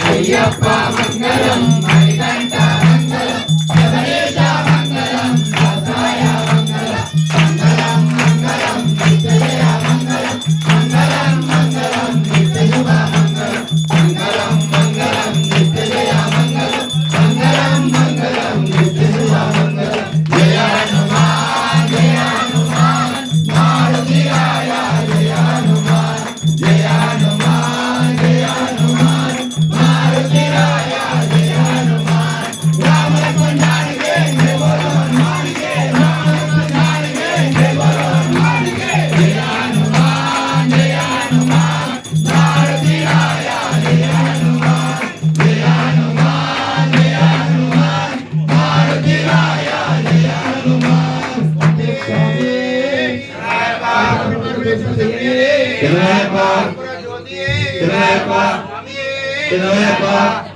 అయ్యప్ప మంగళం మణికంఠ మంగళం శబరీశ మంగళం దాసాయ మంగళం మంగళం మంగళం నిత్యజయ మంగళం మంగళం మంగళం నిత్యశుభ మంగళం మంగళం మంగళం నిత్యజయ మంగళం మంగళం మంగళం నిత్యశుభ మంగళం జయ హనుమాన్ మారుతి రాయ జయ హనుమాన్ జయ హనుమాన్ జయ హనుమాన్ మారుతి రాయ జయ హనుమాన్ రాముల కొండానికే జయ బోలో హనుమానికే రాముల కొండానికే జయ బోలో హనుమానికే జయ హనుమాన్ మారుతి రాయ జయ హనుమాన్ జయ హనుమాన్ జయ హనుమాన్ మారుతి రాయ జయ హనుమాన్ Kenapa?